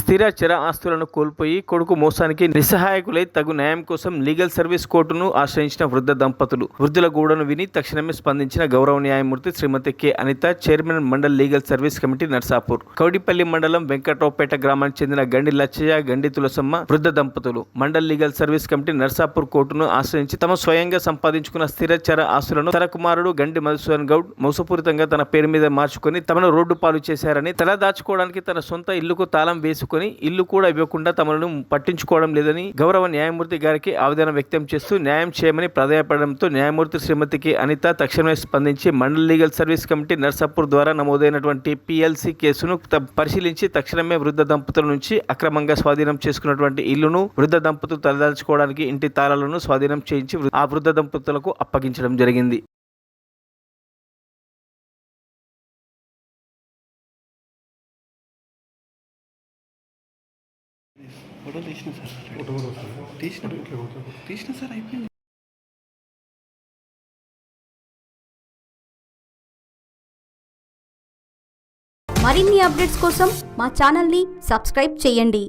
స్థిర చర ఆస్తులను కోల్పోయి కొడుకు మోసానికి నిస్సహాయకులై తగు న్యాయం కోసం లీగల్ సర్వీస్ కోర్టును ఆశ్రయించిన వృద్ధ దంపతులు. వృద్ధుల గూడను విని తక్షణమే స్పందించిన గౌరవ న్యాయమూర్తి Shrimati K Anitha, chairman mandal legal service committee Narsapur. Kowdipally మండలం వెంకట్రావుపేట గ్రామానికి చెందిన గండి లచ్చయ్య, గండి తులసమ్మ వృద్ధ దంపతులు mandal legal service committee Narsapur కోర్టును ఆశ్రయించి తమ స్వయంగా సంపాదించుకున్న స్థిర చర ఆస్తులను తన కుమారుడు గండి మధుసూదన్ గౌడ్ మోసపూరితంగా తన పేరు మీద మార్చుకొని తమను రోడ్డు పాలు చేశారని, తల దాచుకోవడానికి తన సొంత ఇల్లుకు తాళం వేసుకొని ఇల్లు కూడా ఇవ్వకుండా తమను పట్టించుకోవడం లేదని గౌరవ న్యాయమూర్తి గారికి ఆవేదన వ్యక్తం చేస్తూ న్యాయం చేయమని ప్రాధాయపడడంతో న్యాయమూర్తి శ్రీమతికి అనిత తక్షణమే స్పందించి mandal legal service committee Narsapur ద్వారా నమోదైనటువంటి పిఎల్సి కేసును పరిశీలించి తక్షణమే వృద్ధ దంపతుల నుంచి అక్రమంగా స్వాధీనం చేసుకున్నటువంటి ఇల్లును వృద్ధ దంపతులు తలదాల్చుకోవడానికి ఇంటి తాళాలను స్వాధీనం చేయించి ఆ వృద్ధ దంపతులకు అప్పగించడం జరిగింది. ఫోటో తీసిన సార్ అయిపోయింది. మరిన్ని అప్డేట్స్ కోసం మా ఛానల్ని సబ్స్క్రైబ్ చేయండి.